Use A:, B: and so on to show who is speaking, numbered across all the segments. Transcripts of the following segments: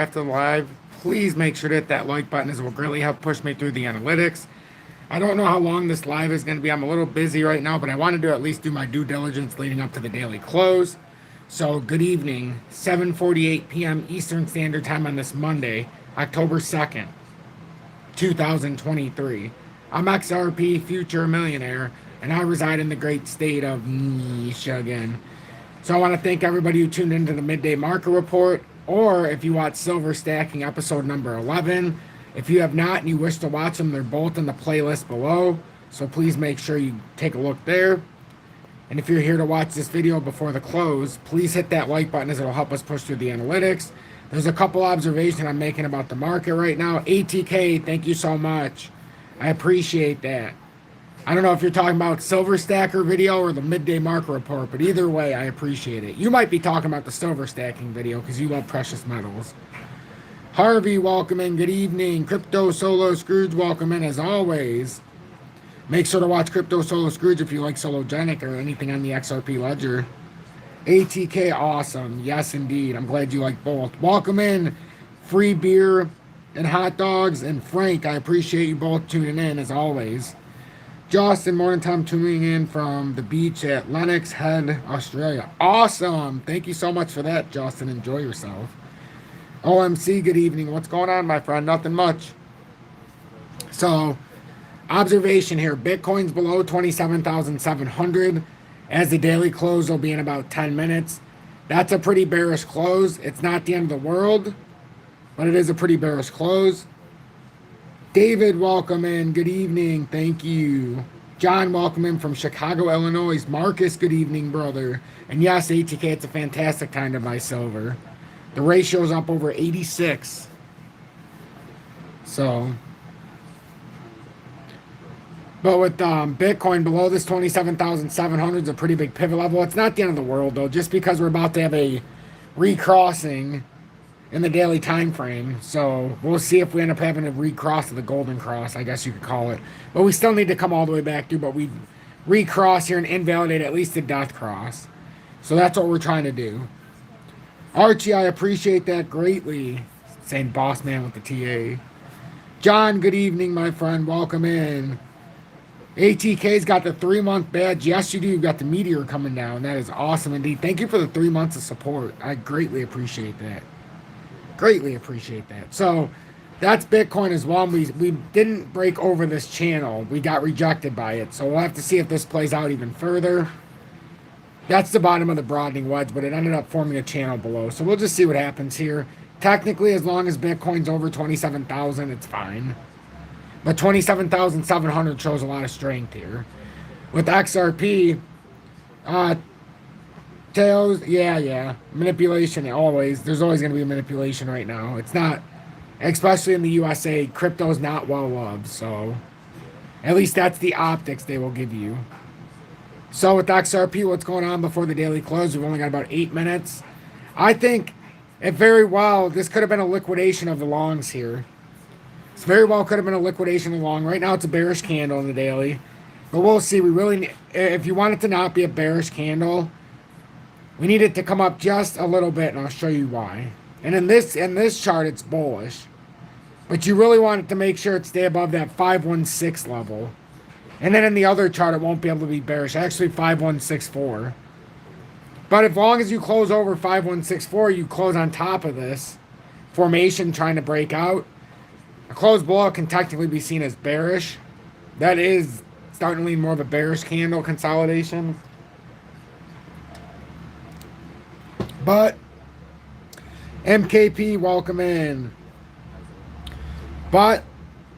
A: after the live, please make sure to hit that like button, as it will greatly help push me through the analytics. I don't know how long this live is going to be. I'm a little busy right now, but I wanted to at least do my due diligence leading up to the daily close. So, good evening, 7:48 p.m. Eastern Standard Time on this Monday, October 2nd, 2023. I'm XRP Future Millionaire, and I reside in the great state of Michigan. So I want to thank everybody who tuned into the Midday Market Report, or if you watch Silver Stacking episode number 11. If you have not and you wish to watch them, they're both in the playlist below. So please make sure you take a look there. And if you're here to watch this video before the close, please hit that like button, as it'll help us push through the analytics. There's a couple observations I'm making about the market right now. ATK, thank you so much. I appreciate that. I don't know if you're talking about Silver Stacker video or the Midday Market Report, but either way, I appreciate it. You might be talking about the Silver Stacking video because you love precious metals. Harvey, welcome in. Good evening. Crypto Solo Scrooge, welcome in as always. Make sure to watch Crypto Solo Scrooge if you like Sologenic or anything on the XRP ledger. ATK, awesome. Yes, indeed. I'm glad you like both. Welcome in. Free beer and hot dogs. And Frank, I appreciate you both tuning in as always. Justin, morning time, tuning in from the beach at Lennox Head, Australia. Awesome. Thank you so much for that, Justin. Enjoy yourself. OMC, good evening. What's going on, my friend? Nothing much. So, observation here. Bitcoin's below 27,700. As the daily close will be in about 10 minutes. That's a pretty bearish close. It's not the end of the world, but it is a pretty bearish close. David, welcome in. Good evening. Thank you. John, welcome in from Chicago, Illinois. Marcus, good evening, brother. And yes, ATK, it's a fantastic time to buy silver. The ratio is up over 86. So, but with Bitcoin below this 27,700 is a pretty big pivot level. It's not the end of the world, though, just because we're about to have a recrossing in the daily time frame. So we'll see if we end up having a recross of the golden cross, I guess you could call it. But we still need to come all the way back through, but we recross here and invalidate at least the death cross. So that's what we're trying to do. Archie, I appreciate that greatly. Saying boss man with the TA. John, good evening, my friend. Welcome in. ATK's got the 3-month badge. Yes, you do. You've got the meteor coming down. That is awesome indeed. Thank you for the 3 months of support. I greatly appreciate that. Greatly appreciate that. So that's Bitcoin as well. We didn't break over this channel. We got rejected by it. So we'll have to see if this plays out even further. That's the bottom of the broadening wedge, but it ended up forming a channel below. So we'll just see what happens here. Technically, as long as Bitcoin's over 27,000, it's fine. But 27,700 shows a lot of strength here. With XRP, tails, yeah. Manipulation, always. There's always going to be manipulation right now. It's not, especially in the USA, crypto's not well loved. So at least that's the optics they will give you. So with XRP, what's going on before the daily close? We've only got about 8 minutes. I think it very well, this could have been a liquidation of the longs here. This very well could have been a liquidation of the long. Right now it's a bearish candle in the daily. But we'll see. We really, if you want it to not be a bearish candle, we need it to come up just a little bit, and I'll show you why. And in this chart, it's bullish. But you really want it to make sure it stay above that 516 level. And then in the other chart, it won't be able to be bearish. Actually, 5164. But as long as you close over 5164, you close on top of this formation trying to break out. A close below can technically be seen as bearish. That is starting to lean more of a bearish candle consolidation. But MKP, welcome in. But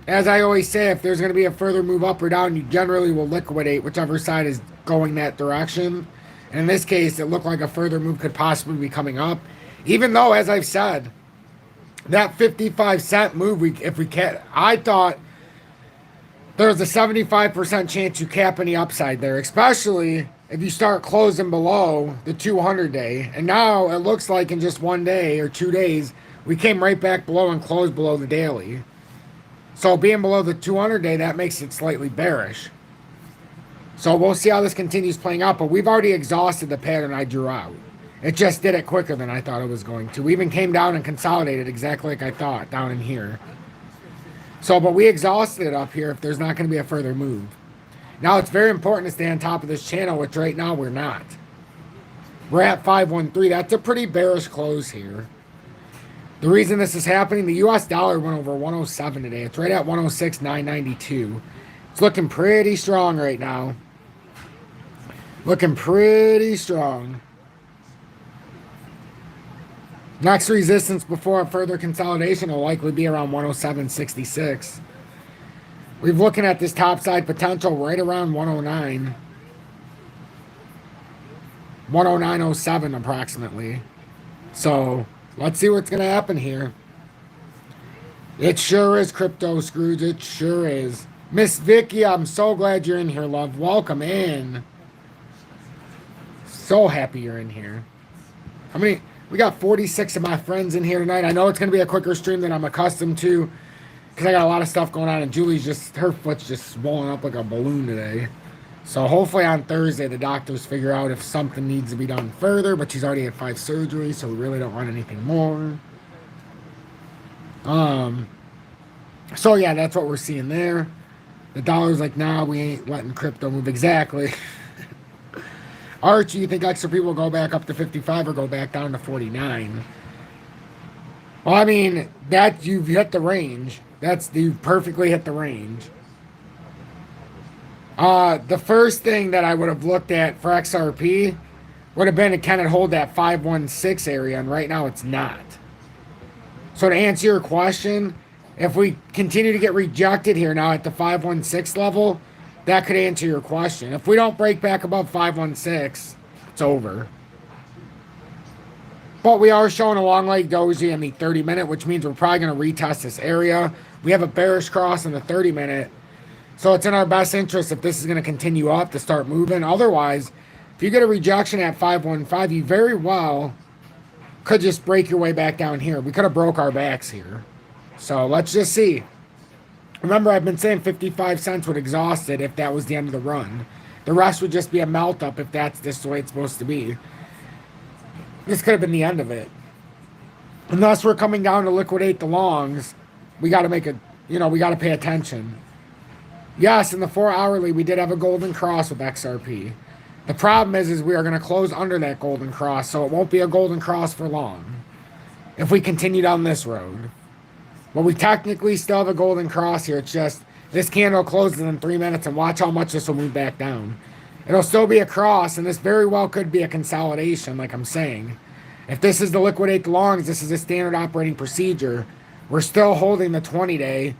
A: as I always say, if there's going to be a further move up or down, you generally will liquidate whichever side is going that direction. And in this case, it looked like a further move could possibly be coming up. Even though, as I've said, that 55-cent move, if we can't, I thought there's a 75% chance you cap any upside there, especially if you start closing below the 200-day. And now it looks like in just 1 day or 2 days, we came right back below and closed below the daily. So being below the 200-day, that makes it slightly bearish. So we'll see how this continues playing out. But we've already exhausted the pattern I drew out. It just did it quicker than I thought it was going to. We even came down and consolidated exactly like I thought down in here. So, but we exhausted it up here if there's not going to be a further move. Now, it's very important to stay on top of this channel, which right now we're not. We're at 513. That's a pretty bearish close here. The reason this is happening, the U.S. dollar went over 107 today. It's right at 106.992. It's looking pretty strong right now. Looking pretty strong. Next resistance before a further consolidation will likely be around 107.66. We're looking at this topside potential right around 109. 109.07 approximately. So let's see what's going to happen here. It sure is, Crypto Scrooge. It sure is. Miss Vicky, I'm so glad you're in here, love. Welcome in. So happy you're in here. How many? We got 46 of my friends in here tonight. I know it's going to be a quicker stream than I'm accustomed to because I got a lot of stuff going on, and Julie's just, her foot's just swollen up like a balloon today. So hopefully on Thursday the doctors figure out if something needs to be done further, but she's already had 5 surgeries, so we really don't want anything more. So yeah, that's what we're seeing there. The dollar's like, nah, we ain't letting crypto move. Exactly. Archie, you think XRP will go back up to 55 or go back down to 49? Well, I mean, that you've hit the range. You've perfectly hit the range. The first thing that I would have looked at for XRP would have been to kind of hold that 516 area, and right now it's not. So to answer your question, if we continue to get rejected here now at the 516 level, that could answer your question. If we don't break back above 516, it's over. But we are showing a long leg doji in the 30-minute, which means we're probably going to retest this area. We have a bearish cross in the 30-minute. So it's in our best interest if this is going to continue up to start moving. Otherwise, if you get a rejection at 515, you very well could just break your way back down here. We could have broke our backs here. So let's just see. Remember, I've been saying 55 cents would exhaust it if that was the end of the run. The rest would just be a melt up if that's just the way it's supposed to be. This could have been the end of it. Unless we're coming down to liquidate the longs, we got to make a, we got to pay attention. Yes, in the 4-hourly, we did have a golden cross with XRP. The problem is we are going to close under that golden cross, so it won't be a golden cross for long if we continue down this road. But we technically still have a golden cross here. It's just this candle closes in 3 minutes, and watch how much this will move back down. It'll still be a cross, and this very well could be a consolidation, like I'm saying. If this is to liquidate the longs, this is a standard operating procedure. We're still holding the 20-day,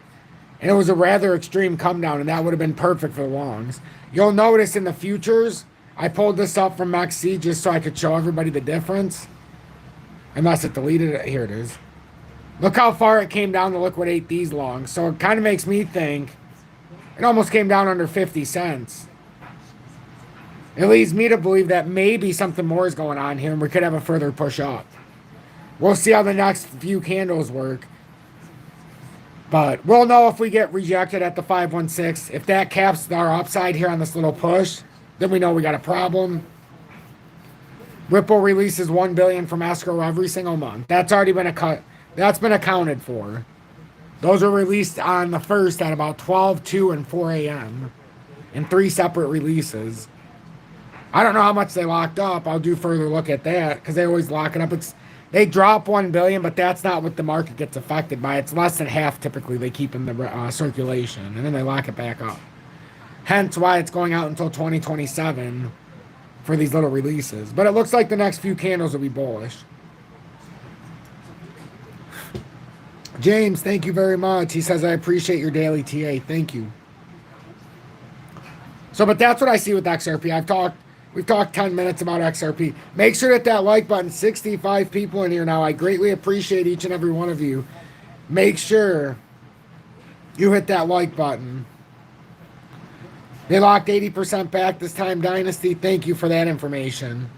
A: and it was a rather extreme come down, and that would have been perfect for the longs. You'll notice in the futures, I pulled this up from XC just so I could show everybody the difference. Unless it deleted it. Here it is. Look how far it came down to liquidate these longs. So it kind of makes me think it almost came down under 50 cents. It leads me to believe that maybe something more is going on here and we could have a further push up. We'll see how the next few candles work. But we'll know if we get rejected at the 516. If that caps our upside here on this little push, then we know we got a problem. Ripple releases $1 billion from escrow every single month. That's already been that's been accounted for. Those were released on the 1st at about 12, 2, and 4 a.m. in 3 separate releases. I don't know how much they locked up. I'll do further look at that because they always lock it up. They drop $1 billion, but that's not what the market gets affected by. It's less than half typically they keep in the circulation, and then they lock it back up. Hence why it's going out until 2027 for these little releases. But it looks like the next few candles will be bullish. James, thank you very much. He says, I appreciate your daily TA. Thank you. So, but that's what I see with XRP. We've talked 10 minutes about XRP. Make sure that like button, 65 people in here now. I greatly appreciate each and every one of you. Make sure you hit that like button. They locked 80% back this time, Dynasty. Thank you for that information.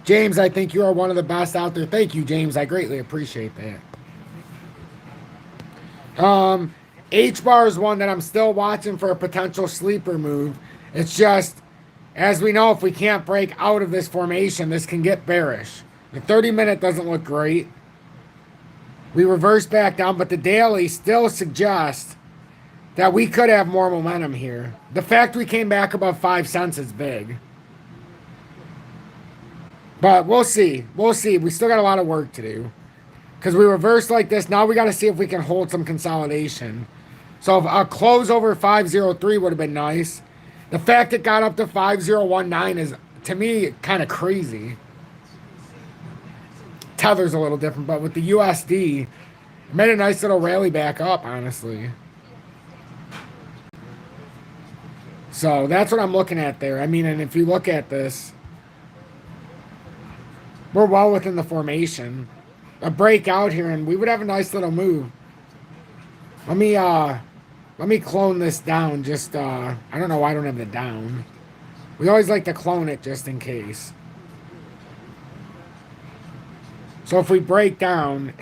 A: James, I think you are one of the best out there. Thank you, James. I greatly appreciate that. HBAR is one that I'm still watching for a potential sleeper move. It's just, as we know, if we can't break out of this formation, this can get bearish. The 30-minute doesn't look great. We reversed back down, but the daily still suggests that we could have more momentum here. The fact we came back above 5 cents is big. But we'll see. We'll see. We still got a lot of work to do. Because we reversed like this. Now we got to see if we can hold some consolidation. So if a close over 503 would have been nice. The fact it got up to 5019 is, to me, kind of crazy. Tether's a little different, but with the USD, it made a nice little rally back up, honestly. So that's what I'm looking at there. I mean, and if you look at this, we're well within the formation. A breakout here, and we would have a nice little move. Let me clone this down. Just I don't know why I don't have the down. We always like to clone it just in case. So if we break down,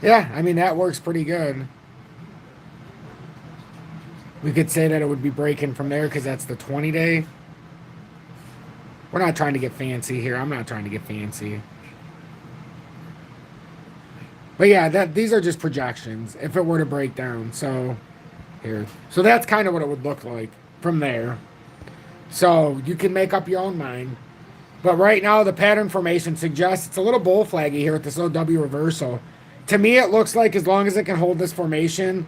A: yeah, I mean that works pretty good. We could say that it would be breaking from there because that's the 20-day. We're not trying to get fancy here. I'm not trying to get fancy. But yeah, these are just projections if it were to break down. So here. So that's kind of what it would look like from there. So you can make up your own mind. But right now, the pattern formation suggests it's a little bull flaggy here with this OW reversal. To me, it looks like as long as it can hold this formation,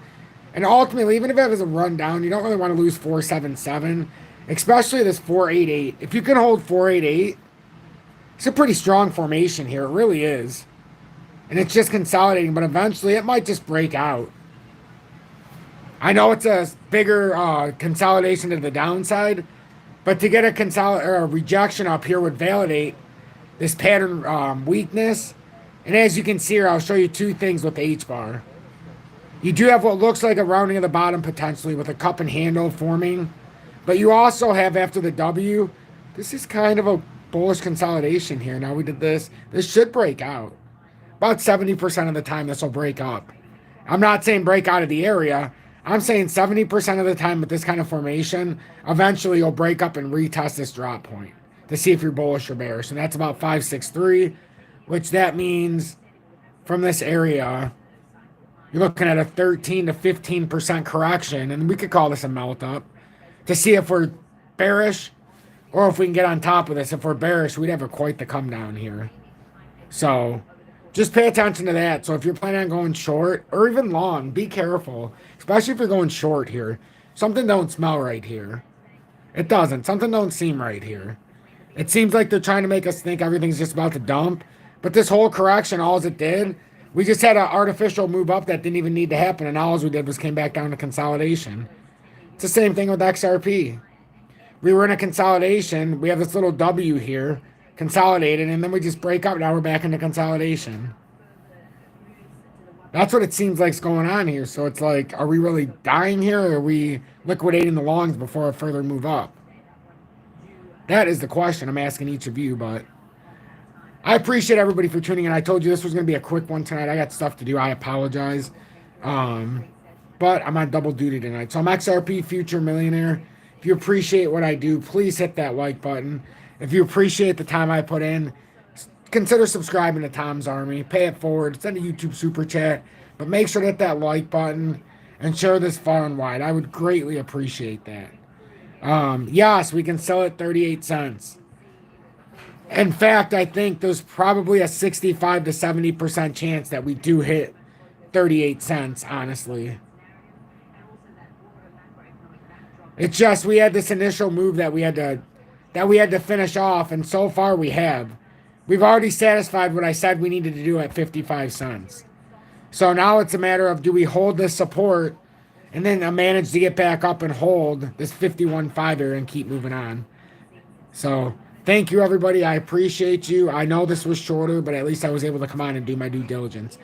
A: and ultimately, even if it has a run down, you don't really want to lose 477, especially this 488. If you can hold 488, it's a pretty strong formation here. It really is. And it's just consolidating, but eventually it might just break out. I know it's a bigger consolidation to the downside, but to get a rejection up here would validate this pattern weakness. And as you can see here, I'll show you two things with the HBAR. You do have what looks like a rounding of the bottom potentially with a cup and handle forming. But you also have after the W, this is kind of a bullish consolidation here. Now we did this. This should break out. About 70% of the time this will break up. I'm not saying break out of the area. I'm saying 70% of the time with this kind of formation, eventually you'll break up and retest this drop point to see if you're bullish or bearish. And that's about 563, which that means from this area, you're looking at a 13 to 15% correction. And we could call this a melt up to see if we're bearish or if we can get on top of this. If we're bearish, we'd have quite the come down here. So just pay attention to that. So if you're planning on going short or even long, be careful, especially if you're going short here. Something don't smell right here. It doesn't. Something don't seem right here. It seems like they're trying to make us think everything's just about to dump. But this whole correction, all it did, we just had an artificial move up that didn't even need to happen. And all we did was came back down to consolidation. It's the same thing with XRP. We were in a consolidation. We have this little W here, consolidated, and then we just break up. Now we're back into consolidation. That's what it seems like's going on here. So it's like, are we really dying here, or are we liquidating the longs before a further move up? That is the question I'm asking each of you, but I appreciate everybody for tuning in. I told you this was going to be a quick one tonight. I got stuff to do. I apologize. But I'm on double duty tonight. So I'm XRP Future Millionaire. If you appreciate what I do, please hit that like button. If you appreciate the time I put in, consider subscribing to Tom's Army. Pay it forward. Send a YouTube super chat. But make sure to hit that like button and share this far and wide. I would greatly appreciate that. Yes, we can sell at 38 cents. In fact, I think there's probably a 65 to 70% chance that we do hit 38 cents, honestly. It's just we had this initial move that we had to finish off, and so far we have. We've already satisfied what I said we needed to do at 55 cents. So now it's a matter of, do we hold this support and then manage to get back up and hold this 51.5 area and keep moving on. So thank you, everybody. I appreciate you. I know this was shorter, but at least I was able to come on and do my due diligence.